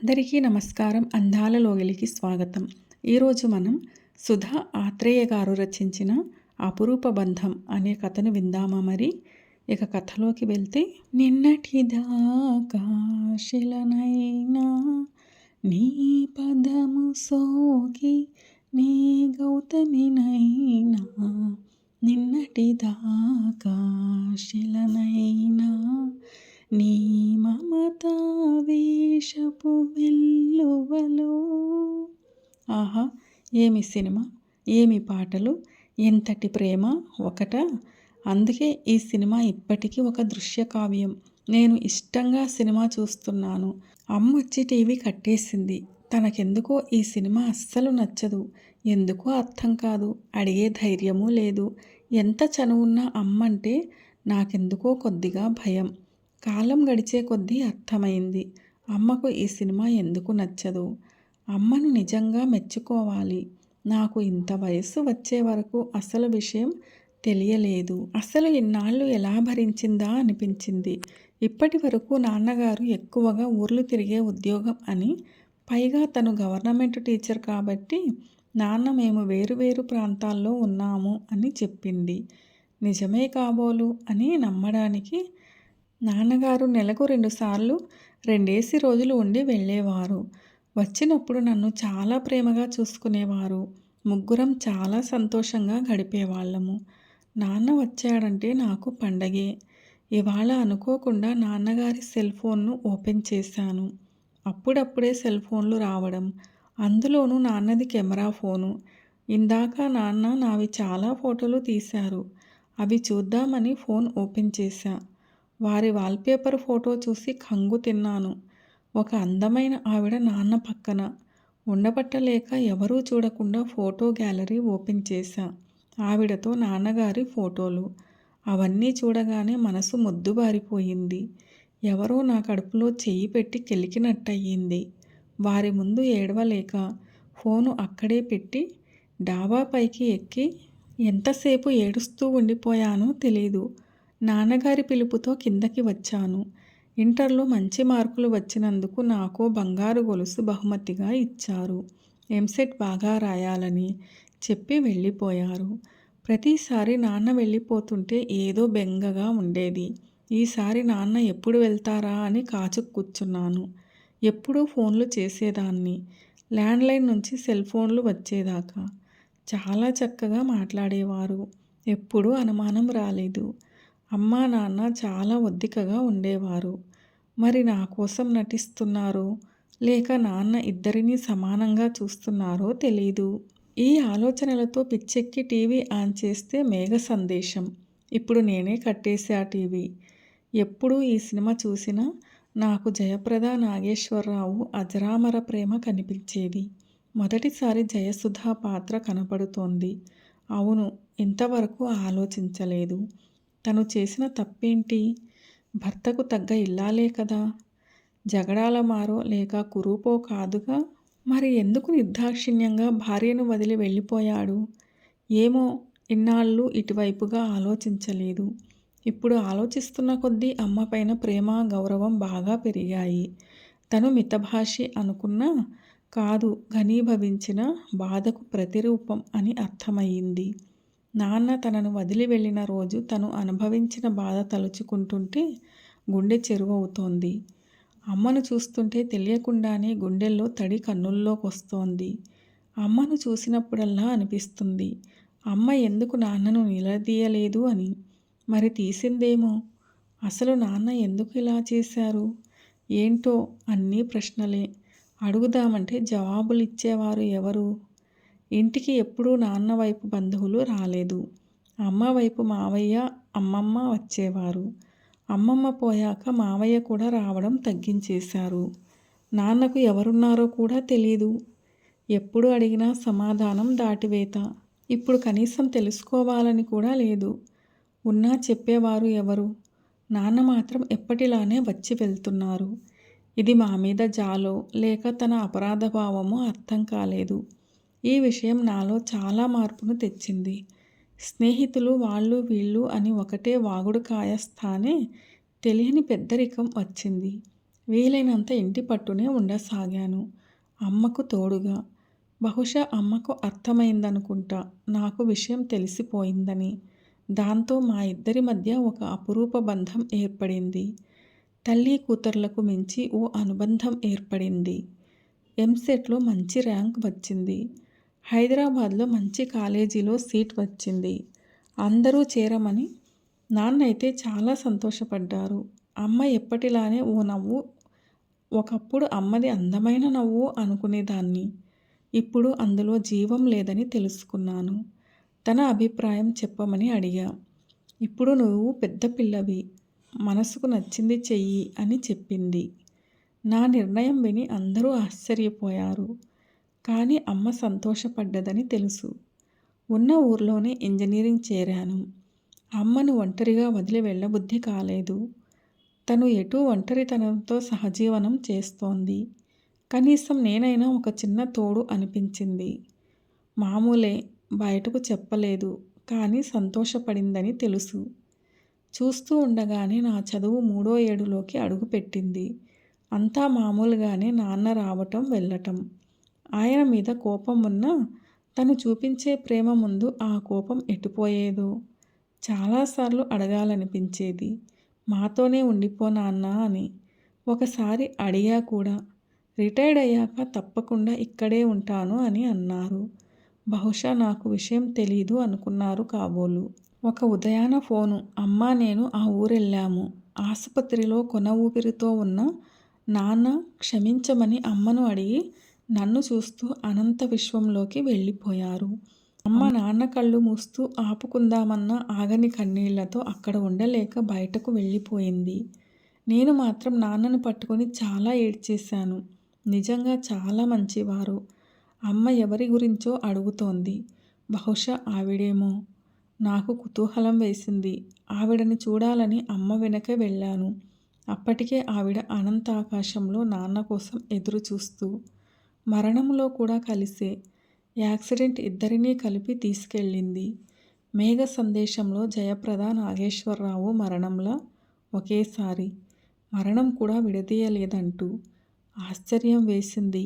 అందరికీ నమస్కారం. అందాల లోగిలికి స్వాగతం. ఈరోజు మనం సుధా ఆత్రేయ గారు రచించిన అపురూప బంధం అనే కథను విందామా మరి? ఇక కథలోకి వెళ్తే, నిన్నటిదాకా శిలనైనా నీ పదము సోకి నీ గౌతమినైనా, నిన్నటిదాకా శిలనైనా నీ మమతావేశపు వెల్లువలో. ఆహా! ఏమి సినిమా, ఏమి పాటలు, ఎంతటి ప్రేమ ఒకట! అందుకే ఈ సినిమా ఇప్పటికీ ఒక దృశ్య కావ్యం. నేను ఇష్టంగా సినిమా చూస్తున్నాను. అమ్మొచ్చి టీవీ కట్టేసింది. తనకెందుకో ఈ సినిమా అస్సలు నచ్చదు. ఎందుకో అర్థం కాదు. అడిగే ధైర్యమూ లేదు. ఎంత చనువున్న అమ్మంటే నాకెందుకో కొద్దిగా భయం. కాలం గడిచే కొద్దీ అర్థమైంది అమ్మకు ఈ సినిమా ఎందుకు నచ్చదు. అమ్మను నిజంగా మెచ్చుకోవాలి. నాకు ఇంత వయస్సు వచ్చే వరకు అసలు విషయం తెలియలేదు. అసలు ఇన్నాళ్ళు ఎలా భరించిందా అనిపించింది. ఇప్పటి వరకు నాన్నగారు ఎక్కువగా ఊర్లు తిరిగే ఉద్యోగం అని, పైగా తను గవర్నమెంట్ టీచర్ కాబట్టి నాన్న మేము వేరు ప్రాంతాల్లో ఉన్నాము అని చెప్పింది. నిజమే కాబోలు అని నమ్మడానికి నాన్నగారు నెలకు 2 సార్లు 2 రోజులు ఉండి వెళ్ళేవారు. వచ్చినప్పుడు నన్ను చాలా ప్రేమగా చూసుకునేవారు. ముగ్గురం చాలా సంతోషంగా గడిపేవాళ్ళము. నాన్న వచ్చాడంటే నాకు పండగే. ఇవాళ అనుకోకుండా నాన్నగారి సెల్ ఫోన్ను ఓపెన్ చేశాను. అప్పుడప్పుడే సెల్ ఫోన్లు రావడం, అందులోనూ నాన్నది కెమెరా ఫోను. ఇందాక నాన్న నావి చాలా ఫోటోలు తీశారు. అవి చూద్దామని ఫోన్ ఓపెన్ చేశా. వారి వాల్పేపర్ ఫోటో చూసి కంగు తిన్నాను. ఒక అందమైన ఆవిడ నాన్న పక్కన. ఉండబట్టలేక ఎవరూ చూడకుండా ఫోటో గ్యాలరీ ఓపెన్ చేశా. ఆవిడతో నాన్నగారి ఫోటోలు. అవన్నీ చూడగానే మనసు మొద్దుబారిపోయింది. ఎవరో నా కడుపులో చెయ్యి పెట్టి కెలికినట్టయింది. వారి ముందు ఏడవలేక ఫోను అక్కడే పెట్టి డాబా పైకి ఎక్కి ఎంతసేపు ఏడుస్తూ ఉండిపోయానో తెలీదు. నాన్నగారి పిలుపుతో కిందకి వచ్చాను. ఇంటర్లో మంచి మార్కులు వచ్చినందుకు నాకో బంగారు గొలుసు బహుమతిగా ఇచ్చారు. ఎంసెట్ బాగా రాయాలని చెప్పి వెళ్ళిపోయారు. ప్రతిసారి నాన్న వెళ్ళిపోతుంటే ఏదో బెంగగా ఉండేది. ఈసారి నాన్న ఎప్పుడు వెళ్తారా అని కాచు కూర్చున్నాను. ఎప్పుడూ ఫోన్లు చేసేదాన్ని, ల్యాండ్లైన్ నుంచి సెల్ ఫోన్లు వచ్చేదాకా. చాలా చక్కగా మాట్లాడేవారు. ఎప్పుడూ అనుమానం రాలేదు. అమ్మా నాన్న చాలా ఒద్దికగా ఉండేవారు. మరి నా కోసం నటిస్తున్నారో లేక నాన్న ఇద్దరినీ సమానంగా చూస్తున్నారో తెలీదు. ఈ ఆలోచనలతో పిచ్చెక్కి టీవీ ఆన్ చేస్తే మేఘ సందేశం. ఇప్పుడు నేనే కట్టేశా టీవీ. ఎప్పుడు ఈ సినిమా చూసినా నాకు జయప్రద నాగేశ్వరరావు అజరామర ప్రేమ కనిపించేది. మొదటిసారి జయసుధ పాత్ర కనపడుతోంది. అవును, ఇంతవరకు ఆలోచించలేదు. తను చేసిన తప్పేంటి? భర్తకు తగ్గ ఇల్లాలే కదా. జగడాల మారో లేక కురూపో కాదుగా. మరి ఎందుకు నిర్దాక్షిణ్యంగా భార్యను వదిలి వెళ్ళిపోయాడు? ఏమో, ఇన్నాళ్ళు ఇటువైపుగా ఆలోచించలేదు. ఇప్పుడు ఆలోచిస్తున్న కొద్దీ అమ్మ పైన ప్రేమ, గౌరవం బాగా పెరిగాయి. తను మితభాషి అనుకున్నా కాదు, ఘనీభవించిన బాధకు ప్రతిరూపం అని అర్థమయ్యింది. నాన్న తనను వదిలి వెళ్ళిన రోజు తను అనుభవించిన బాధ తలుచుకుంటుంటే గుండె చెరువవుతోంది. అమ్మను చూస్తుంటే తెలియకుండానే గుండెల్లో తడి కన్నుల్లోకొస్తోంది. అమ్మను చూసినప్పుడల్లా అనిపిస్తుంది, అమ్మ ఎందుకు నాన్నను నిలదీయలేదు అని. మరి తీసిందేమో. అసలు నాన్న ఎందుకు ఇలా చేశారు? ఏంటో అన్నీ ప్రశ్నలే. అడుగుదామంటే జవాబులిచ్చేవారు ఎవరు? ఇంటికి ఎప్పుడూ నాన్న వైపు బంధువులు రాలేదు. అమ్మ వైపు మావయ్య, అమ్మమ్మ వచ్చేవారు. అమ్మమ్మ పోయాక మావయ్య కూడా రావడం తగ్గించేశారు. నాన్నకు ఎవరున్నారో కూడా తెలీదు. ఎప్పుడు అడిగినా సమాధానం దాటివేత. ఇప్పుడు కనీసం తెలుసుకోవాలని కూడా లేదు. ఉన్నా చెప్పేవారు ఎవరు? నాన్న మాత్రం ఎప్పటిలానే వచ్చి వెళ్తున్నారు. ఇది మా మీద జాలో లేక తన అపరాధభావమో అర్థం కాలేదు. ఈ విషయం నాలో చాలా మార్పును తెచ్చింది. స్నేహితులు వాళ్ళు వీళ్ళు అని ఒకటే వాగుడు కాయస్థానే తెలియని పెద్దరికం వచ్చింది. వీలైనంత ఇంటి పట్టునే ఉండసాగాను, అమ్మకు తోడుగా. బహుశా అమ్మకు అర్థమైందనుకుంటా నాకు విషయం తెలిసిపోయిందని. దాంతో మా ఇద్దరి మధ్య ఒక అపురూప బంధం ఏర్పడింది. తల్లి కూతుర్లకు మించి ఓ అనుబంధం ఏర్పడింది. ఎంసెట్లో మంచి ర్యాంక్ వచ్చింది. హైదరాబాద్లో మంచి కాలేజీలో సీట్ వచ్చింది. అందరూ చేరమని నాన్నైతే చాలా సంతోషపడ్డారు. అమ్మ ఎప్పటిలానే ఓ నవ్వు. ఒకప్పుడు అమ్మది అందమైన నవ్వు అనుకునేదాన్ని. ఇప్పుడు అందులో జీవం లేదని తెలుసుకున్నాను. తన అభిప్రాయం చెప్పమని అడిగా. ఇప్పుడు నువ్వు పెద్ద పిల్లవి, మనసుకు నచ్చింది చెయ్యి అని చెప్పింది. నా నిర్ణయం విని అందరూ ఆశ్చర్యపోయారు. కానీ అమ్మ సంతోషపడ్డదని తెలుసు. ఉన్న ఊర్లోనే ఇంజనీరింగ్ చేరాను. అమ్మను ఒంటరిగా వదిలి వెళ్ళబుద్ధి కాలేదు. తను ఎటూ ఒంటరితనంతో సహజీవనం చేస్తోంది. కనీసం నేనైనా ఒక చిన్న తోడు అనిపించింది. మామూలే, బయటకు చెప్పలేదు, కానీ సంతోషపడిందని తెలుసు. చూస్తూ ఉండగానే నా చదువు 3వ ఏడులోకి అడుగుపెట్టింది. అంతా మామూలుగానే నాన్న రావటం వెళ్ళటం. ఆయన మీద కోపం ఉన్నా తను చూపించే ప్రేమ ముందు ఆ కోపం ఎటుపోయేదో. చాలాసార్లు అడగాలనిపించేది, మాతోనే ఉండిపో నాన్న అని. ఒకసారి అడిగా కూడా. రిటైర్డ్ అయ్యాక తప్పకుండా ఇక్కడే ఉంటాను అని అన్నారు. బహుశా నాకు విషయం తెలీదు అనుకున్నారు కాబోలు. ఒక ఉదయాన ఫోను. అమ్మా నేను ఆ ఊరెళ్ళాము. ఆసుపత్రిలో కొన ఊపిరితో ఉన్న నాన్న క్షమించమని అమ్మను అడిగి నన్ను చూస్తూ అనంత విశ్వంలోకి వెళ్ళిపోయారు. అమ్మ నాన్న కళ్ళు మూస్తూ ఆపుకుందామన్న ఆగని కన్నీళ్లతో అక్కడ ఉండలేక బయటకు వెళ్ళిపోయింది. నేను మాత్రం నాన్నను పట్టుకొని చాలా ఏడ్చేశాను. నిజంగా చాలా మంచివారు. అమ్మ ఎవరి గురించో అడుగుతోంది. బహుశా ఆవిడేమో. నాకు కుతూహలం వేసింది. ఆవిడని చూడాలని అమ్మ వెనకే వెళ్ళాను. అప్పటికే ఆవిడ అనంతాకాశంలో నాన్న కోసం ఎదురు చూస్తూ. మరణంలో కూడా కలిసే. యాక్సిడెంట్ ఇద్దరినీ కలిపి తీసుకెళ్ళింది. మేఘ సందేశంలో జయప్రద నాగేశ్వరరావు మరణంలా ఒకేసారి. మరణం కూడా విడదీయలేదంటూ. ఆశ్చర్యం వేసింది.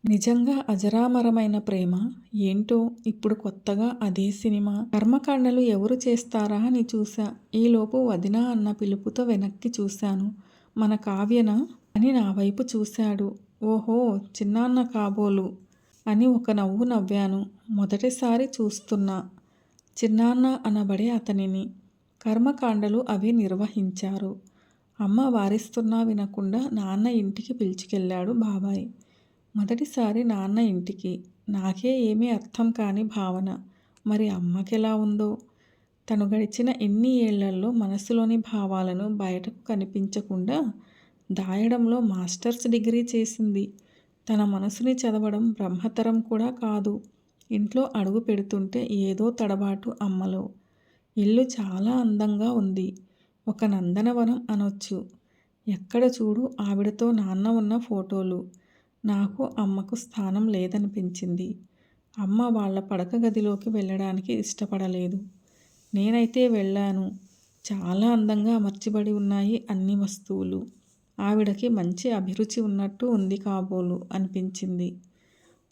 నిజంగా అజరామరమైన ప్రేమ ఏంటో ఇప్పుడు కొత్తగా అదే సినిమా. కర్మకాండలు ఎవరు చేస్తారా అని చూశా. ఈలోపు వదిన అన్న పిలుపుతో వెనక్కి చూశాను. మన కావ్యనా అని నా వైపు చూశాడు. ఓహో, చిన్నాన్న కాబోలు అని ఒక నవ్వు నవ్వాను. మొదటిసారి చూస్తున్నా చిన్నాన్న అనబడే అతనిని. కర్మకాండలు అవి నిర్వహించారు. అమ్మ వారిస్తున్నా వినకుండా నాన్న ఇంటికి పిలుచుకెళ్ళాడు బాబాయ్. మొదటిసారి నాన్న ఇంటికి. నాకే ఏమీ అర్థం కాని భావన. మరి అమ్మకెలా ఉందో. తను గడిచిన ఎన్ని ఏళ్లలో మనసులోని భావాలను బయటకు కనిపించకుండా దాయడంలో మాస్టర్స్ డిగ్రీ చేసింది. తన మనసుని చదవడం బ్రహ్మతరం కూడా కాదు. ఇంట్లో అడుగు పెడుతుంటే ఏదో తడబాటు అమ్మలో. ఇల్లు చాలా అందంగా ఉంది. ఒక నందనవనం అనొచ్చు. ఎక్కడ చూడు ఆవిడతో నాన్న ఉన్న ఫోటోలు. నాకు అమ్మకు స్థానం లేదనిపించింది. అమ్మ వాళ్ళ పడక గదిలోకి వెళ్ళడానికి ఇష్టపడలేదు. నేనైతే వెళ్ళాను. చాలా అందంగా అమర్చబడి ఉన్నాయి అన్ని వస్తువులు. ఆవిడకి మంచి అభిరుచి ఉన్నట్టు ఉంది కాబోలు అనిపించింది.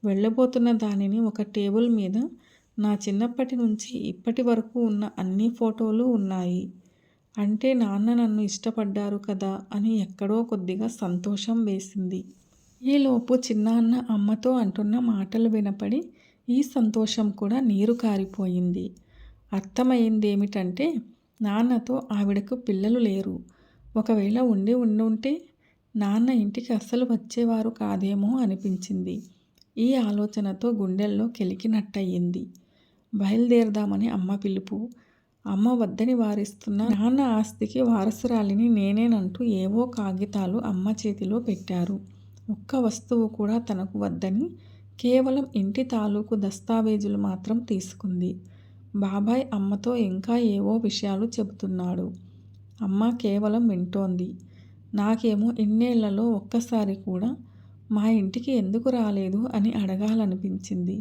వెళ్ళబోతున్న దానిని ఒక టేబుల్ మీద నా చిన్నప్పటి నుంచి ఇప్పటి వరకు ఉన్న అన్ని ఫోటోలు ఉన్నాయి. అంటే నాన్న నన్ను ఇష్టపడ్డారు కదా అని ఎక్కడో కొద్దిగా సంతోషం వేసింది. ఈలోపు చిన్నాన్న అమ్మతో అంటున్న మాటలు వినపడి ఈ సంతోషం కూడా నీరు కారిపోయింది. అర్థమైందేమిటంటే నాన్నతో ఆవిడకు పిల్లలు లేరు. ఒకవేళ ఉండుంటే నాన్న ఇంటికి అస్సలు వచ్చేవారు కాదేమో అనిపించింది. ఈ ఆలోచనతో గుండెల్లో కెలికినట్టయింది. బయలుదేరదామని అమ్మ పిలుపు. అమ్మ వద్దని వారిస్తున్న నాన్న ఆస్తికి వారసురాలిని నేనేనంటూ ఏవో కాగితాలు అమ్మ చేతిలో పెట్టారు. ఒక్క వస్తువు కూడా తనకు వద్దని కేవలం ఇంటి తాలూకు దస్తావేజులు మాత్రం తీసుకుంది. బాబాయ్ అమ్మతో ఇంకా ఏవో విషయాలు చెబుతున్నాడు. అమ్మ కేవలం వింటోంది. నాకేమో ఇన్నేళ్లలో ఒక్కసారి కూడా మా ఇంటికి ఎందుకు రాలేదు అని అడగాలనిపించింది.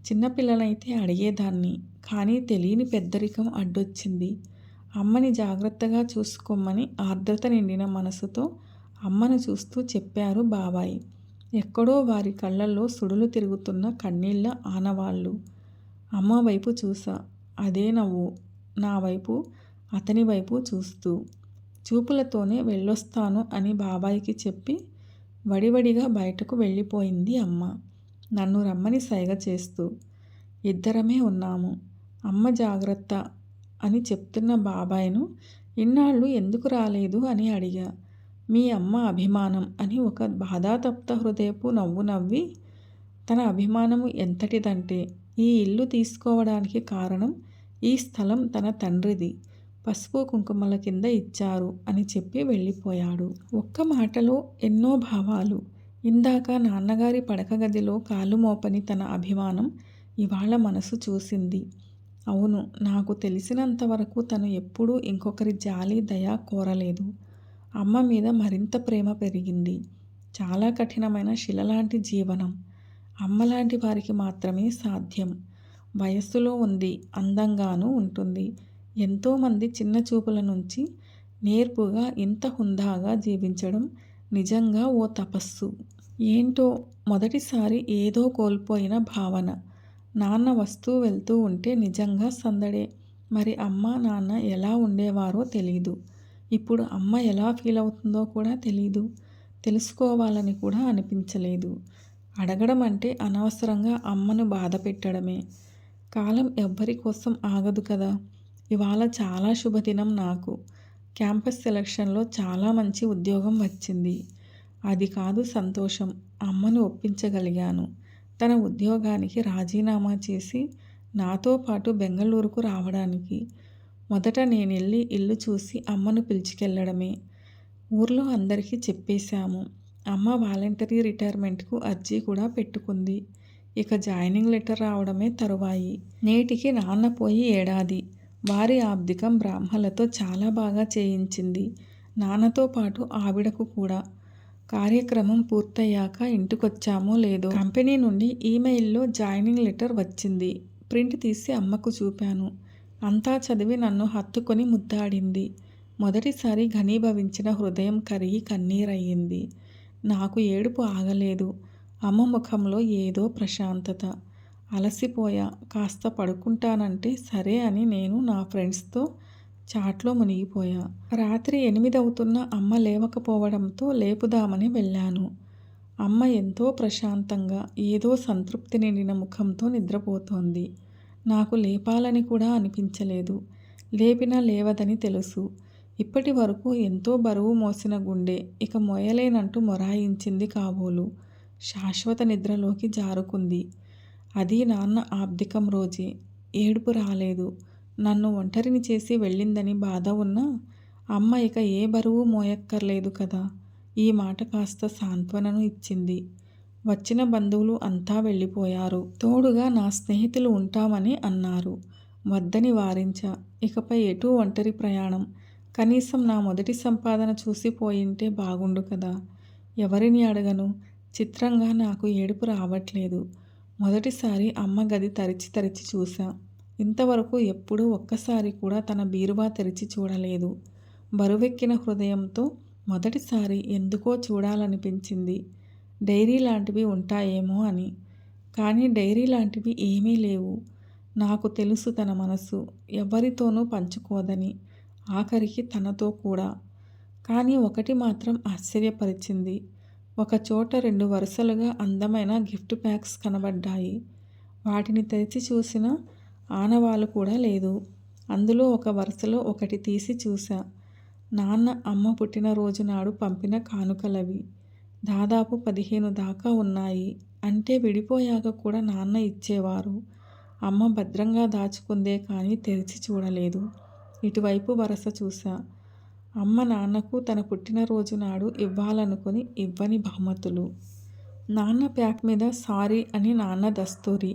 చిన్నపిల్లనైతే అడిగేదాన్ని, కానీ తెలియని పెద్దరికం అడ్డొచ్చింది. అమ్మని జాగ్రత్తగా చూసుకోమని ఆర్ద్రత నిండిన మనసుతో అమ్మను చూస్తూ చెప్పారు బాబాయ్. ఎక్కడో వారి కళ్ళల్లో సుడులు తిరుగుతున్న కన్నీళ్ల ఆనవాళ్ళు. అమ్మ వైపు చూసా. అదే నవ్వు. నా వైపు, అతని వైపు చూస్తూ. చూపులతోనే వెళ్ళొస్తాను అని బాబాయికి చెప్పి వడివడిగా బయటకు వెళ్ళిపోయింది అమ్మ, నన్ను రమ్మని సైగ చేస్తూ. ఇద్దరమే ఉన్నాము. అమ్మ జాగ్రత్త అని చెప్తున్న బాబాయ్ను ఇన్నాళ్ళు ఎందుకు రాలేదు అని అడిగా. మీ అమ్మ అభిమానం అని ఒక బాధాతప్త హృదయపు నవ్వు నవ్వి, తన అభిమానము ఎంతటిదంటే ఈ ఇల్లు తీసుకోవడానికి కారణం ఈ స్థలం తన తండ్రిది, పసుపు కుంకుమల కింద ఇచ్చారు అని చెప్పి వెళ్ళిపోయాడు. ఒక్క మాటలో ఎన్నో భావాలు. ఇందాక నాన్నగారి పడక గదిలో కాలు మోపని తన అభిమానం ఇవాళ మనసు చూసింది. అవును, నాకు తెలిసినంతవరకు తను ఎప్పుడూ ఇంకొకరి జాలి దయ కోరలేదు. అమ్మ మీద మరింత ప్రేమ పెరిగింది. చాలా కఠినమైన శిలలాంటి జీవనం అమ్మలాంటి వారికి మాత్రమే సాధ్యం. వయస్సులో ఉంది, అందంగానూ ఉంటుంది. ఎంతోమంది చిన్న చూపుల నుంచి నేర్పుగా ఇంత హుందాగా జీవించడం నిజంగా ఓ తపస్సు. ఏంటో మొదటిసారి ఏదో కోల్పోయిన భావన. నాన్న వస్తూ వెళ్తూ ఉంటే నిజంగా సందడే. మరి అమ్మ నాన్న ఎలా ఉండేవారో తెలీదు. ఇప్పుడు అమ్మ ఎలా ఫీల్ అవుతుందో కూడా తెలీదు. తెలుసుకోవాలని కూడా అనిపించలేదు. అడగడం అంటే అనవసరంగా అమ్మను బాధ పెట్టడమే. కాలం ఎవ్వరి కోసం ఆగదు కదా. ఇవాళ చాలా శుభదినం నాకు. క్యాంపస్ సెలక్షన్లో చాలా మంచి ఉద్యోగం వచ్చింది. అది కాదు సంతోషం, అమ్మను ఒప్పించగలిగాను. తన ఉద్యోగానికి రాజీనామా చేసి నాతో పాటు బెంగళూరుకు రావడానికి. మొదట నేనెళ్ళి ఇల్లు చూసి అమ్మను పిలుచుకెళ్ళడమే. ఊర్లో అందరికీ చెప్పేశాము. అమ్మ వాలంటరీ రిటైర్మెంట్కు అర్జీ కూడా పెట్టుకుంది. ఇక జాయినింగ్ లెటర్ రావడమే తరువాయి. నేటికి నాన్న పోయి ఏడాది. వారి ఆబ్దికం బ్రాహ్మలతో చాలా బాగా చేయించింది. నాన్నతో పాటు ఆవిడకు కూడా. కార్యక్రమం పూర్తయ్యాక ఇంటికొచ్చామో లేదో కంపెనీ నుండి ఈమెయిల్లో జాయినింగ్ లెటర్ వచ్చింది. ప్రింట్ తీసి అమ్మకు చూపాను. అంతా చదివి నన్ను హత్తుకొని ముద్దాడింది. మొదటిసారి ఘనీభవించిన హృదయం కరిగి కన్నీరయ్యింది. నాకు ఏడుపు ఆగలేదు. అమ్మ ముఖంలో ఏదో ప్రశాంతత. అలసిపోయా, కాస్త పడుకుంటానంటే సరే అని నేను నా ఫ్రెండ్స్తో చాట్లో మునిగిపోయా. రాత్రి 8 అవుతున్న అమ్మ లేవకపోవడంతో లేపుదామని వెళ్ళాను. అమ్మ ఎంతో ప్రశాంతంగా, ఏదో సంతృప్తి నిండిన ముఖంతో నిద్రపోతోంది. నాకు లేపాలని కూడా అనిపించలేదు. లేపినా లేవదని తెలుసు. ఇప్పటి వరకు ఎంతో బరువు మోసిన గుండె ఇక మోయలేనంటూ మొరాయించింది కాబోలు. శాశ్వత నిద్రలోకి జారుకుంది. అది నాన్న ఆబ్దికం రోజే. ఏడుపు రాలేదు. నన్ను ఒంటరిని చేసి వెళ్ళిందని బాధ ఉన్నా అమ్మ ఇక ఏ బరువు మోయక్కర్లేదు కదా. ఈ మాట కాస్త సాంత్వనను ఇచ్చింది. వచ్చిన బంధువులు అంతా వెళ్ళిపోయారు. తోడుగా నా స్నేహితులు ఉంటామని అన్నారు. వద్దని వారించా. ఇకపై ఎటూ ఒంటరి ప్రయాణం. కనీసం నా మొదటి సంపాదన చూసి పోయింటే బాగుండు కదా. ఎవరిని అడగను. చిత్రంగా నాకు ఏడుపు రావట్లేదు. మొదటిసారి అమ్మ గది తరిచి తరిచి చూసా. ఇంతవరకు ఎప్పుడూ ఒక్కసారి కూడా తన బీరువా తెరిచి చూడలేదు. బరువెక్కిన హృదయంతో మొదటిసారి ఎందుకో చూడాలనిపించింది. డైరీ లాంటివి ఉంటాయేమో అని. కానీ డైరీ లాంటివి ఏమీ లేవు. నాకు తెలుసు తన మనసు ఎవరితోనూ పంచుకోదని, ఆఖరికి తనతో కూడా. కానీ ఒకటి మాత్రం ఆశ్చర్యపరిచింది. ఒక చోట 2 వరుసలుగా అందమైన గిఫ్ట్ ప్యాక్స్ కనబడ్డాయి. వాటిని తెరిచి చూసిన ఆనవాలు కూడా లేదు. అందులో ఒక వరుసలో ఒకటి తీసి చూసా. నాన్న అమ్మ పుట్టినరోజు నాడు పంపిన కానుకలవి. దాదాపు 15 దాకా ఉన్నాయి. అంటే విడిపోయాక కూడా నాన్న ఇచ్చేవారు. అమ్మ భద్రంగా దాచుకుందే కానీ తెరిచి చూడలేదు. ఇటువైపు వరస చూసా. అమ్మ నాన్నకు తన పుట్టినరోజు నాడు ఇవ్వాలనుకుని ఇవ్వని బహుమతులు. నాన్న ప్యాక్ మీద సారీ అని నాన్న దస్తూరి,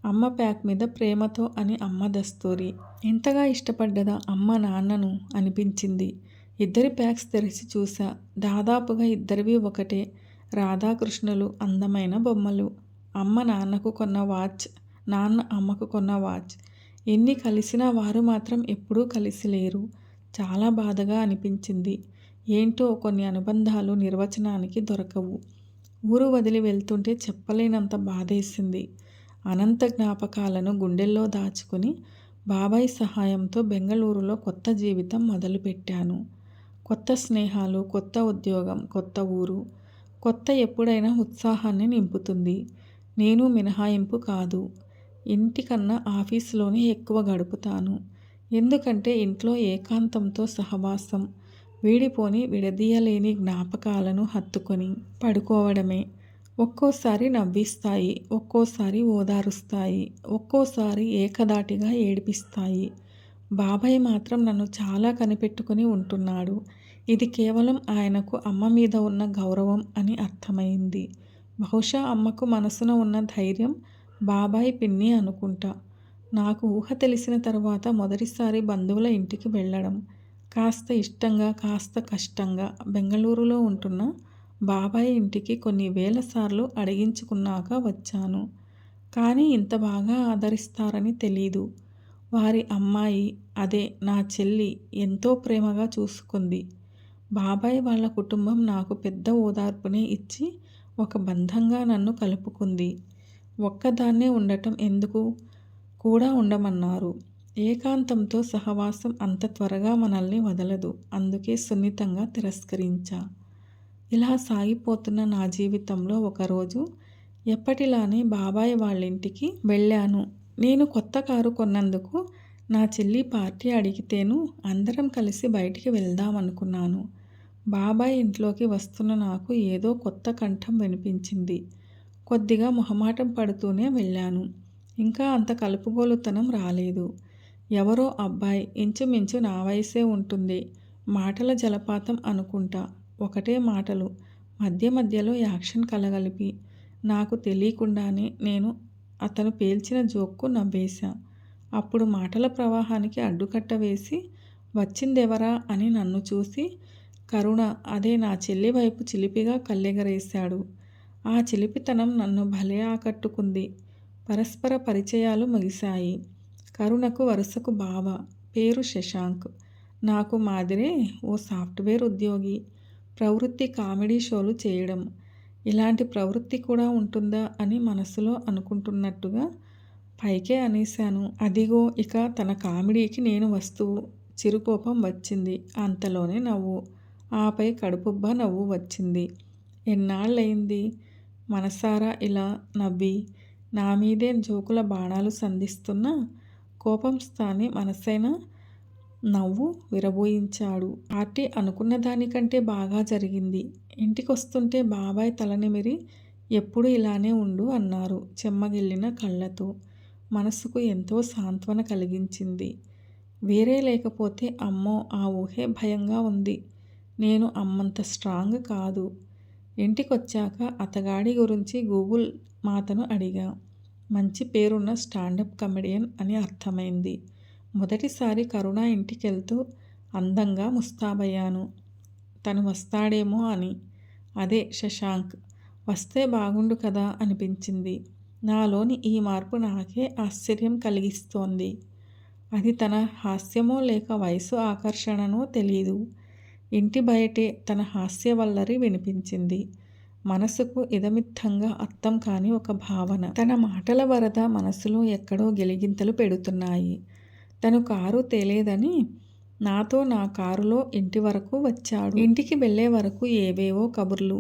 అమ్మ ప్యాక్ మీద ప్రేమతో అని అమ్మ దస్తూరి. ఎంతగా ఇష్టపడ్డదా అమ్మ నాన్నను అనిపించింది. ఇద్దరి ప్యాక్స్ తెరిచి చూసా. దాదాపుగా ఇద్దరివి ఒకటే. రాధాకృష్ణులు, అందమైన బొమ్మలు. అమ్మ నాన్నకు కొన్న వాచ్, నాన్న అమ్మకు కొన్న వాచ్. ఎన్ని కలిసినా వారు మాత్రం ఎప్పుడూ కలిసి లేరు. చాలా బాధగా అనిపించింది. ఏంటో కొన్ని అనుబంధాలు నిర్వచనానికి దొరకవు. ఊరు వదిలి వెళ్తుంటే చెప్పలేనంత బాధేసింది. అనంత జ్ఞాపకాలను గుండెల్లో దాచుకుని బాబాయ్ సహాయంతో బెంగళూరులో కొత్త జీవితం మొదలుపెట్టాను. కొత్త స్నేహాలు, కొత్త ఉద్యోగం, కొత్త ఊరు. కొత్త ఎప్పుడైనా ఉత్సాహాన్ని నింపుతుంది. నేను మినహాయింపు కాదు. ఇంటికన్నా ఆఫీసులోనే ఎక్కువ గడుపుతాను. ఎందుకంటే ఇంట్లో ఏకాంతంతో సహవాసం, వీడిపోని విడదీయలేని జ్ఞాపకాలను హత్తుకొని పడుకోవడమే. ఒక్కోసారి నవ్విస్తాయి, ఒక్కోసారి ఓదారుస్తాయి, ఒక్కోసారి ఏకధాటిగా ఏడిపిస్తాయి. బాబాయ్ మాత్రం నన్ను చాలా కనిపెట్టుకుని ఉంటున్నాడు. ఇది కేవలం ఆయనకు అమ్మ మీద ఉన్న గౌరవం అని అర్థమైంది. బహుశా అమ్మకు మనసున ఉన్న ధైర్యం బాబాయ్, పిన్ని అనుకుంటా. నాకు ఊహ తెలిసిన తర్వాత మొదటిసారి బంధువుల ఇంటికి వెళ్ళడం. కాస్త ఇష్టంగా, కాస్త కష్టంగా బెంగళూరులో ఉంటున్న బాబాయ్ ఇంటికి కొన్ని వేల సార్లు అడిగించుకున్నాక వచ్చాను. కానీ ఇంత బాగా ఆదరిస్తారని తెలీదు. వారి అమ్మాయి, అదే నా చెల్లి ఎంతో ప్రేమగా చూసుకుంది. బాబాయ్ వాళ్ళ కుటుంబం నాకు పెద్ద ఓదార్పునే ఇచ్చి ఒక బంధంగా నన్ను కలుపుకుంది. ఒక్కదాన్నే ఉండటం ఎందుకు కూడా ఉండమన్నారు. ఏకాంతంతో సహవాసం అంత త్వరగా మనల్ని వదలదు. అందుకే సున్నితంగా తిరస్కరించా. ఇలా సాగిపోతున్న నా జీవితంలో ఒకరోజు ఎప్పటిలానే బాబాయ్ వాళ్ళింటికి వెళ్ళాను. నేను కొత్త కారు కొన్నందుకు నా చెల్లి పార్టీ అడిగితేను అందరం కలిసి బయటికి వెళ్దామనుకున్నాను. బాబాయ్ ఇంట్లోకి వస్తున్న నాకు ఏదో కొత్త కంఠం వినిపించింది. కొద్దిగా మొహమాటం పడుతూనే వెళ్ళాను. ఇంకా అంత కలుపుగోలుతనం రాలేదు. ఎవరో అబ్బాయి, ఇంచుమించు నా వయసే ఉంటుంది. మాటల జలపాతం అనుకుంటా. ఒకటే మాటలు, మధ్య మధ్యలో యాక్షన్ కలగలిపి. నాకు తెలియకుండానే నేను అతను పేల్చిన జోక్కు నవ్వేశా. అప్పుడు మాటల ప్రవాహానికి అడ్డుకట్ట వేసి, వచ్చిందెవరా అని నన్ను చూసి కరుణ, అదే నా చెల్లి వైపు చిలిపిగా కళ్ళెగరేశాడు. ఆ చిలిపితనం నన్ను భలే ఆకట్టుకుంది. పరస్పర పరిచయాలు ముగిశాయి. కరుణకు వరుసకు బావ, పేరు శశాంక్. నాకు మాదిరే ఓ సాఫ్ట్వేర్ ఉద్యోగి. ప్రవృత్తి కామెడీ షోలు చేయడం. ఇలాంటి ప్రవృత్తి కూడా ఉంటుందా అని మనసులో అనుకుంటున్నట్టుగా పైకే అనేశాను. అదిగో ఇక తన కామెడీకి నేను వస్తువు. చిరుకోపం వచ్చింది. అంతలోనే నవ్వు. ఆపై కడుపుబ్బ నవ్వు వచ్చింది. ఎన్నాళ్ళయింది మనసారా ఇలా నవ్వి. నా మీదే జోకుల బాణాలు సంధిస్తున్న కోపం స్థాని మనసైన నవ్వు విరబోయించాడు. పార్టీ అనుకున్న దానికంటే బాగా జరిగింది. ఇంటికొస్తుంటే బాబాయ్ తలనిమిరి ఎప్పుడు ఇలానే ఉండు అన్నారు చెమ్మగిల్లిన కళ్ళతో. మనసుకు ఎంతో సాంత్వన కలిగించింది. వేరే లేకపోతే అమ్మో ఆ ఊహే భయంగా ఉంది. నేను అమ్మంత స్ట్రాంగ్ కాదు. ఇంటికొచ్చాక అతగాడి గురించి గూగుల్ మాతను అడిగా. మంచి పేరున్న స్టాండప్ కమెడియన్ అని అర్థమైంది. మొదటిసారి కరుణ ఇంటికెళ్తూ అందంగా ముస్తాబయ్యాను. తను వస్తాడేమో అని. అదే శశాంక్. వస్తే బాగుండు కదా అనిపించింది. నాలోని ఈ మార్పు నాకే ఆశ్చర్యం కలిగిస్తోంది. అది తన హాస్యమో లేక వయసు ఆకర్షణనో తెలీదు. ఇంటి బయటే తన హాస్యవల్లరి వినిపించింది. మనసుకు ఇదమిత్తంగా అర్థం కాని ఒక భావన. తన మాటల వరద మనసులో ఎక్కడో గిలిగింతలు పెడుతున్నాయి. తను కారు తేలేదని నాతో నా కారులో ఇంటి వరకు వచ్చాడు. ఇంటికి వెళ్ళే వరకు ఏవేవో కబుర్లు.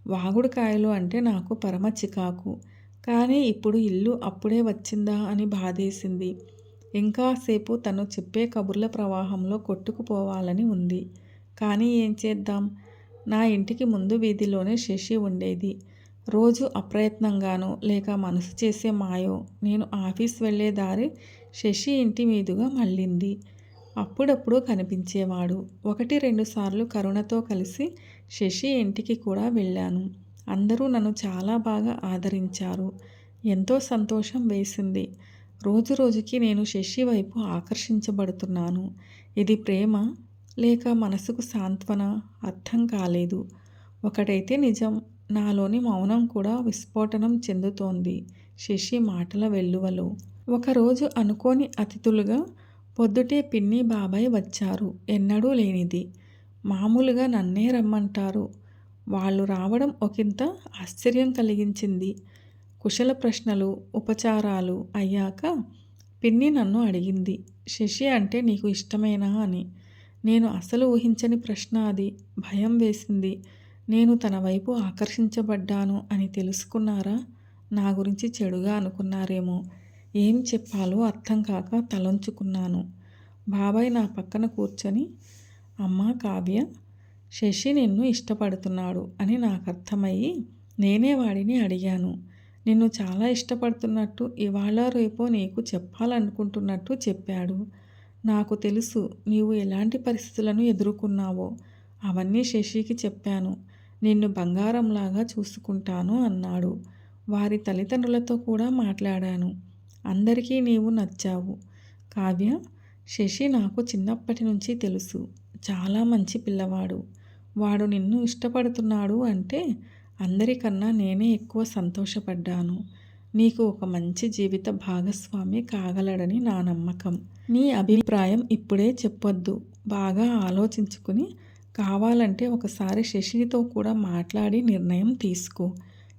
వాగుడుకాయలు అంటే నాకు పరమ చికాకు. కానీ ఇప్పుడు ఇల్లు అప్పుడే వచ్చిందా అని బాధేసింది. ఇంకాసేపు తను చెప్పే కబుర్ల ప్రవాహంలో కొట్టుకుపోవాలని ఉంది. కానీ ఏం చేద్దాం? నా ఇంటికి ముందు వీధిలోనే శశి ఉండేది. రోజు అప్రయత్నంగానో లేక మనసు చేసే మాయో నేను ఆఫీస్ వెళ్ళే దారి శశి ఇంటి మీదుగా మళ్ళింది. అప్పుడప్పుడు కనిపించేవాడు. 1-2 సార్లు కరుణతో కలిసి శశి ఇంటికి కూడా వెళ్ళాను. అందరూ నన్ను చాలా బాగా ఆదరించారు. ఎంతో సంతోషం వేసింది. రోజు రోజుకి నేను శశి వైపు ఆకర్షించబడుతున్నాను. ఇది ప్రేమ లేక మనసుకు సాంత్వన అర్థం కాలేదు. ఒకటైతే నిజం, నాలోని మౌనం కూడా విస్ఫోటనం చెందుతోంది శశి మాటల వెల్లువలో. ఒకరోజు అనుకోని అతిథులుగా పొద్దుటే పిన్ని బాబాయ్ వచ్చారు. ఎన్నడూ లేనిది. మామూలుగా నన్నే రమ్మంటారు. వాళ్ళు రావడం ఒకంత ఆశ్చర్యం కలిగించింది. కుశల ప్రశ్నలు, ఉపచారాలు అయ్యాక పిన్ని నన్ను అడిగింది, శశి అంటే నీకు ఇష్టమేనా అని. నేను అసలు ఊహించని ప్రశ్న అది. భయం వేసింది. నేను తన వైపు ఆకర్షించబడ్డాను అని తెలుసుకున్నారా? నా గురించి చెడుగా అనుకున్నారేమో. ఏం చెప్పాలో అర్థం కాక తలొంచుకున్నాను. బాబాయ్ నా పక్కన కూర్చొని, అమ్మా కావ్య, శశి నిన్ను ఇష్టపడుతున్నాడు అని నాకు అర్థమయ్యి నేనే వాడిని అడిగాను. నిన్ను చాలా ఇష్టపడుతున్నట్టు ఇవాళ రేపో నీకు చెప్పాలనుకుంటున్నట్టు చెప్పాడు. నాకు తెలుసు నీవు ఎలాంటి పరిస్థితులను ఎదుర్కొన్నావో. అవన్నీ శశికి చెప్పాను. నిన్ను బంగారంలాగా చూసుకుంటాను అన్నాడు. వారి తల్లిదండ్రులతో కూడా మాట్లాడాను. అందరికీ నీవు నచ్చావు. కావ్య, శశి నాకు చిన్నప్పటి నుంచి తెలుసు. చాలా మంచి పిల్లవాడు. వాడు నిన్ను ఇష్టపడుతున్నాడు అంటే అందరికన్నా నేనే ఎక్కువ సంతోషపడ్డాను. నీకు ఒక మంచి జీవిత భాగస్వామి కాగలడని నా నమ్మకం. నీ అభిప్రాయం ఇప్పుడే చెప్పొద్దు. బాగా ఆలోచించుకుని కావాలంటే ఒకసారి శశితో కూడా మాట్లాడి నిర్ణయం తీసుకో.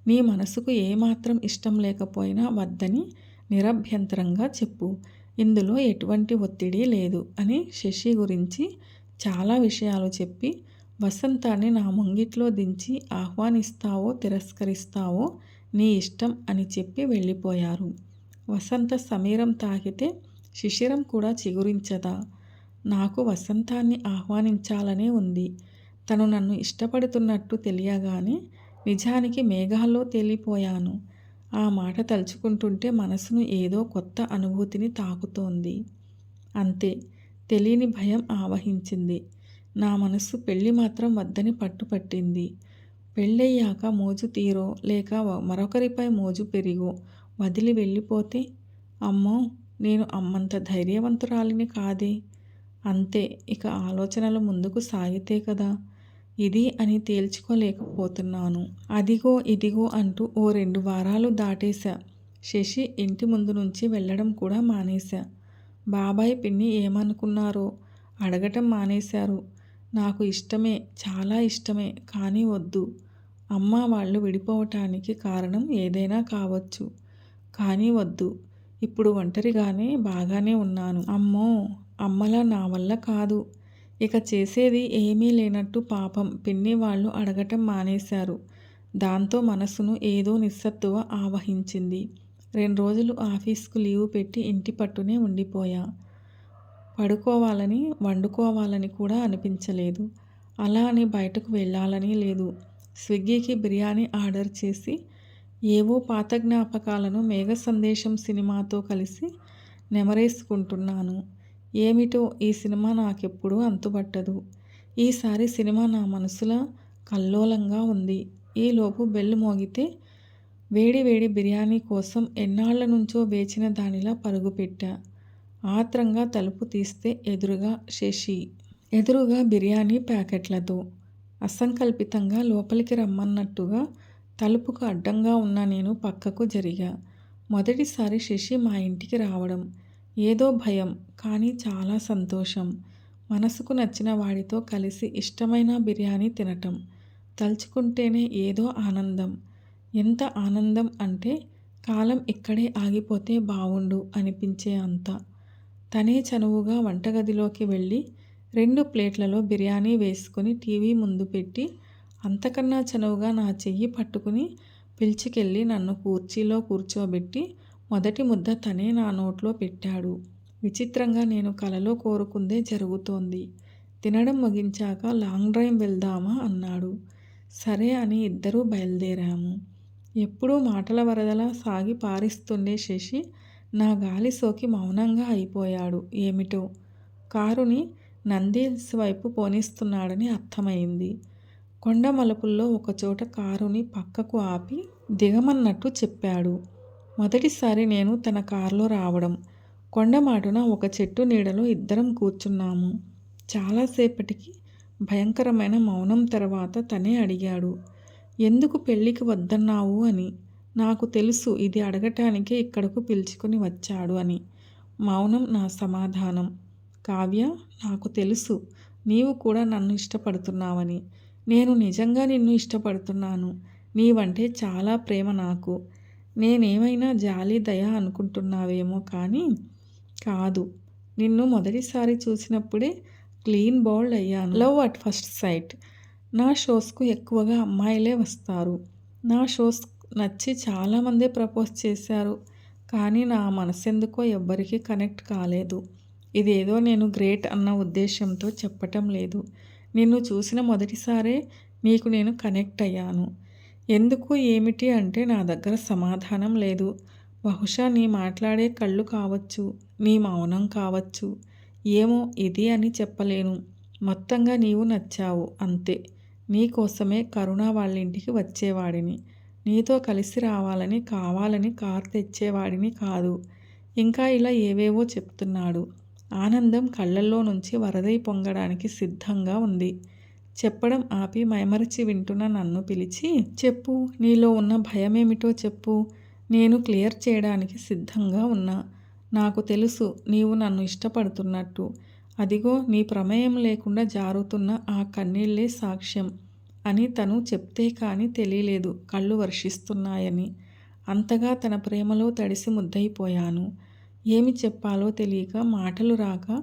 నీ మనసుకు ఏమాత్రం ఇష్టం లేకపోయినా వద్దని నిరభ్యంతరంగా చెప్పు. ఇందులో ఎటువంటి ఒత్తిడి లేదు అని శశి గురించి చాలా విషయాలు చెప్పి వసంతాన్ని నా ముంగిట్లో దించి ఆహ్వానిస్తావో తిరస్కరిస్తావో నీ ఇష్టం అని చెప్పి వెళ్ళిపోయారు. వసంత సమీరం తాకితే శిశిరం కూడా చిగురించదా? నాకు వసంతాన్ని ఆహ్వానించాలనే ఉంది. తను నన్ను ఇష్టపడుతున్నట్టు తెలియగానే నిజానికి మేఘాల్లో తేలిపోయాను. ఆ మాట తలుచుకుంటుంటే మనసును ఏదో కొత్త అనుభూతిని తాకుతోంది. అంతే, తెలియని భయం ఆవహించింది. నా మనస్సు పెళ్ళి మాత్రం వద్దని పట్టుపట్టింది. పెళ్ళయ్యాక మోజు తీరో లేక మరొకరిపై మోజు పెరిగో వదిలి వెళ్ళిపోతే, అమ్మో, నేను అమ్మంత ధైర్యవంతురాలిని కాదే. అంతే, ఇక ఆలోచనలు ముందుకు సాగితే కదా ఇది అని తేల్చుకోలేకపోతున్నాను. అదిగో ఇదిగో అంటూ ఓ 2 వారాలు దాటేశా. శశి ఇంటి ముందు నుంచి వెళ్ళడం కూడా మానేశా. బాబాయ్ పిన్ని ఏమనుకున్నారో అడగటం మానేశారు. నాకు ఇష్టమే, చాలా ఇష్టమే, కానీ వద్దు. అమ్మ వాళ్ళు విడిపోవటానికి కారణం ఏదైనా కావచ్చు, కానీ వద్దు. ఇప్పుడు ఒంటరిగానే బాగానే ఉన్నాను. అమ్మో, అమ్మలా నా వల్ల కాదు. ఇక చేసేది ఏమీ లేనట్టు పాపం పిన్ని వాళ్ళు అడగటం మానేశారు. దాంతో మనసును ఏదో నిస్సత్తువ ఆవహించింది. 2 రోజులు ఆఫీస్కు లీవు పెట్టి ఇంటి పట్టునే ఉండిపోయా. పడుకోవాలని, వండుకోవాలని కూడా అనిపించలేదు. అలా అని బయటకు వెళ్ళాలని లేదు. స్విగ్గీకి బిర్యానీ ఆర్డర్ చేసి ఏవో పాత జ్ఞాపకాలను మేఘ సందేశం సినిమాతో కలిసి నెమరేసుకుంటున్నాను. ఏమిటో ఈ సినిమా నాకెప్పుడూ అంతుబట్టదు. ఈసారి సినిమా నా మనసులా కల్లోలంగా ఉంది. ఈలోపు బెల్ మోగితే వేడి వేడి బిర్యానీ కోసం ఎన్నాళ్ల నుంచో వేచిన దానిలా పరుగుపెట్టా. ఆత్రంగా తలుపు తీస్తే ఎదురుగా శశి. ఎదురుగా బిర్యానీ ప్యాకెట్లతో. అసంకల్పితంగా లోపలికి రమ్మన్నట్టుగా తలుపుకు అడ్డంగా ఉన్న నేను పక్కకు జరిగా. మొదటిసారి శశి మా ఇంటికి రావడం. ఏదో భయం, కానీ చాలా సంతోషం. మనసుకు నచ్చిన వాడితో కలిసి ఇష్టమైన బిర్యానీ తినటం తలుచుకుంటేనే ఏదో ఆనందం. ఎంత ఆనందం అంటే కాలం ఇక్కడే ఆగిపోతే బావుండు అనిపించే అంత. తనే చనువుగా వంటగదిలోకి వెళ్ళి 2 ప్లేట్లలో బిర్యానీ వేసుకుని టీవీ ముందు పెట్టి అంతకన్నా చనువుగా నా చెయ్యి పట్టుకుని పిలిచికెళ్ళి నన్ను కుర్చీలో కూర్చోబెట్టి మొదటి ముద్ద తనే నా నోట్లో పెట్టాడు. విచిత్రంగా నేను కలలో కోరుకుందే జరుగుతోంది. తినడం ముగించాక లాంగ్ డ్రైవ్ వెళ్దామా అన్నాడు. సరే అని ఇద్దరూ బయలుదేరాము. ఎప్పుడూ మాటల వరదలా సాగి పారిస్తుండే శశి నా గాలి సోకి మౌనంగా అయిపోయాడు. ఏమిటో కారుని నందీల్స్ వైపు పోనిస్తున్నాడని అర్థమైంది. కొండ మలుపుల్లో ఒకచోట కారుని పక్కకు ఆపి దిగమన్నట్టు చెప్పాడు. మొదటిసారి నేను తన కారులో రావడం. కొండమాటున ఒక చెట్టు నీడలో ఇద్దరం కూర్చున్నాము. చాలాసేపటికి భయంకరమైన మౌనం తర్వాత తనే అడిగాడు, ఎందుకు పెళ్ళికి వద్దన్నావు అని. నాకు తెలుసు ఇది అడగటానికే ఇక్కడకు పిలుచుకుని వచ్చాడు అని. మౌనం నా సమాధానం. కావ్య, నాకు తెలుసు నీవు కూడా నన్ను ఇష్టపడుతున్నావని. నేను నిజంగా నిన్ను ఇష్టపడుతున్నాను. నీవంటే చాలా ప్రేమ నాకు. నేనేమైనా జాలి దయ అనుకుంటున్నావేమో కానీ కాదు. నిన్ను మొదటిసారి చూసినప్పుడే క్లీన్ బౌల్డ్ అయ్యాను. Love at first sight. నా షోస్కు ఎక్కువగా అమ్మాయిలే వస్తారు. నా షోస్ నచ్చి చాలామందే ప్రపోజ్ చేశారు. కానీ నా మనసెందుకో ఎవ్వరికీ కనెక్ట్ కాలేదు. ఇదేదో నేను గ్రేట్ అన్న ఉద్దేశంతో చెప్పటం లేదు. నిన్ను చూసిన మొదటిసారే నీకు నేను కనెక్ట్ అయ్యాను. ఎందుకు ఏమిటి అంటే నా దగ్గర సమాధానం లేదు. బహుశా నీ మాట్లాడే కళ్ళు కావచ్చు, నీ మౌనం కావచ్చు. ఏమో ఇది అని చెప్పలేను. మొత్తంగా నీవు నచ్చావు అంతే. నీకోసమే కరుణ వాళ్ళ ఇంటికి వచ్చేవాడిని. నీతో కలిసి రావాలని కావాలని కారు తెచ్చేవాడిని కాదు. ఇంకా ఇలా ఏవేవో చెప్తున్నాడు. ఆనందం కళ్ళల్లో నుంచి వరదై పొంగడానికి సిద్ధంగా ఉంది. చెప్పడం ఆపి మైమరచి వింటున్న నన్ను పిలిచి, చెప్పు, నీలో ఉన్న భయమేమిటో చెప్పు. నేను క్లియర్ చేయడానికి సిద్ధంగా ఉన్నా. నాకు తెలుసు నీవు నన్ను ఇష్టపడుతున్నట్టు. అదిగో నీ ప్రమేయం లేకుండా జారుతున్న ఆ కన్నీళ్లే సాక్ష్యం అని తను చెప్తే కానీ తెలియలేదు కళ్ళు వర్షిస్తున్నాయని. అంతగా తన ప్రేమలో తడిసి ముద్దయిపోయాను. ఏమి చెప్పాలో తెలియక మాటలు రాక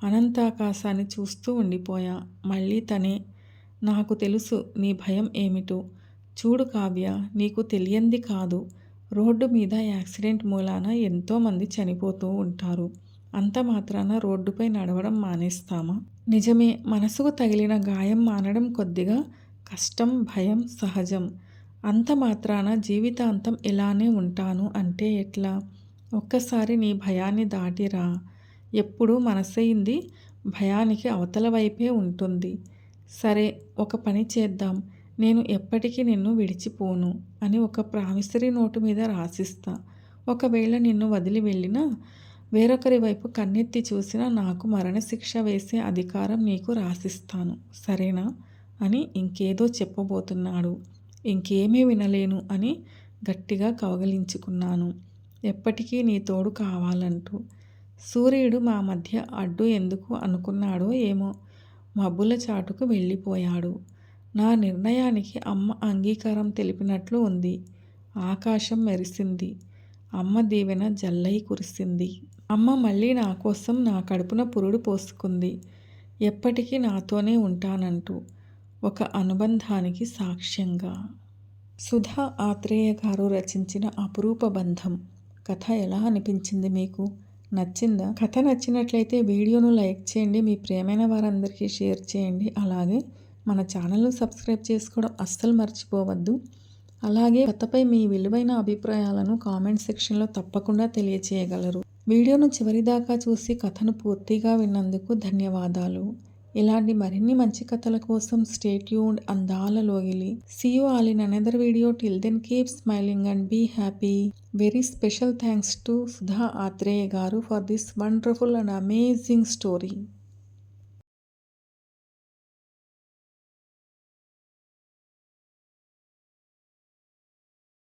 అనంతాకాశాన్ని చూస్తూ ఉండిపోయా. మళ్ళీ తనే, నాకు తెలుసు నీ భయం ఏమిటో. చూడు కావ్య, నీకు తెలియంది కాదు. రోడ్డు మీద యాక్సిడెంట్ మూలాన ఎంతోమంది చనిపోతూ ఉంటారు. అంత మాత్రాన రోడ్డుపై నడవడం మానేస్తామా? నిజమే, మనసుకు తగిలిన గాయం మానడం కొద్దిగా కష్టం, భయం సహజం. అంత మాత్రాన జీవితాంతం ఇలానే ఉంటాను అంటే ఎట్లా? ఒక్కసారి నీ భయాన్ని దాటిరా. ఎప్పుడూ మనసైంది భయానికి అవతల వైపే ఉంటుంది. సరే, ఒక పని చేద్దాం. నేను ఎప్పటికీ నిన్ను విడిచిపోను అని ఒక ప్రామిసరీ నోటు మీద రాసిస్తా. ఒకవేళ నిన్ను వదిలి వెళ్ళినా, వేరొకరి వైపు కన్నెత్తి చూసినా నాకు మరణశిక్ష వేసే అధికారం నీకు రాసిస్తాను. సరేనా అని ఇంకేదో చెప్పబోతున్నాడు. ఇంకేమీ వినలేను అని గట్టిగా కౌగిలించుకున్నాను. ఎప్పటికీ నీ తోడు కావాలంటూ. సూర్యుడు మా మధ్య అడ్డు ఎందుకు అనుకున్నాడో ఏమో మబ్బుల చాటుకు వెళ్ళిపోయాడు. నా నిర్ణయానికి అమ్మ అంగీకారం తెలిపినట్లు ఉంది. ఆకాశం మెరిసింది. అమ్మ దీవెన జల్లై కురిసింది. అమ్మ మళ్ళీ నా కోసం నా కడుపున పురుడు పోసుకుంది. ఎప్పటికీ నాతోనే ఉంటానంటూ, ఒక అనుబంధానికి సాక్ష్యంగా. సుధా ఆత్రేయ గారు రచించిన అపురూప బంధం కథ ఎలా అనిపించింది మీకు? నచ్చిందా? కథ నచ్చినట్లయితే వీడియోను లైక్ చేయండి, మీ ప్రియమైన వారందరికీ షేర్ చేయండి. అలాగే మన ఛానల్ను సబ్స్క్రైబ్ చేసుకోవడం అస్సలు మర్చిపోవద్దు. అలాగే కథపై మీ విలువైన అభిప్రాయాలను కామెంట్ సెక్షన్లో తప్పకుండా తెలియచేయగలరు. వీడియోను చివరిదాకా చూసి కథను పూర్తిగా విన్నందుకు ధన్యవాదాలు. ఇలాంటి మరిన్ని మంచి కథల కోసం స్టే ట్యూన్డ్. అందాల లోగిలి. See you all in another video. Till then, keep smiling and be happy. Very special thanks to Sudha Atreya garu for this wonderful and amazing story.